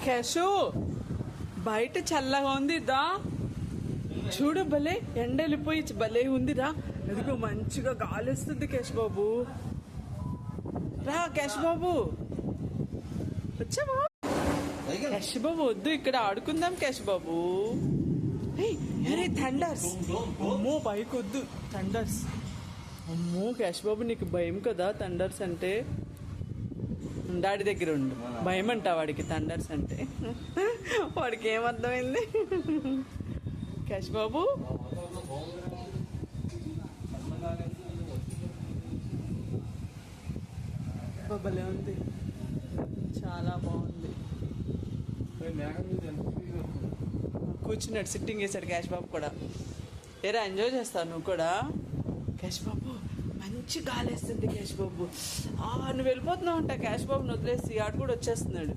కేశు బయట చల్లగా ఉంది దా చూడు భలే ఎండ వెళ్ళిపోయి భలే ఉందిరా. ఎదుగో మంచిగా గాలి వస్తుంది కేశ్ బాబు. రా కేశ్ బాబు వచ్చావా? కేశ్ బాబు వద్దు, ఇక్కడ ఆడుకుందాం కేశ్ బాబు. అరే థండర్స్, అమ్మో బైక్ వద్దు, థండర్స్. అమ్మో కేశ్ బాబు నీకు భయం కదా థండర్స్ అంటే? డాడీ దగ్గర ఉండు, భయం అంట వాడికి థండర్స్ అంటే. వాడికి ఏమర్థమైంది కేశ్ బాబు? భలే ఉంది, చాలా బాగుంది. కూర్చున్నాడు, సిట్టింగ్ చేశాడు కేశ్ బాబు కూడా. ఏరా ఎంజాయ్ చేస్తావు నువ్వు కూడా? కేశ్ బాబు మంచి గాలి వేస్తుంది కేశ్ బాబు. నువ్వు వెళ్ళిపోతున్నావు అంట కేశ్ బాబుని వదిలేసి, ఆడు కూడా వచ్చేస్తున్నాడు.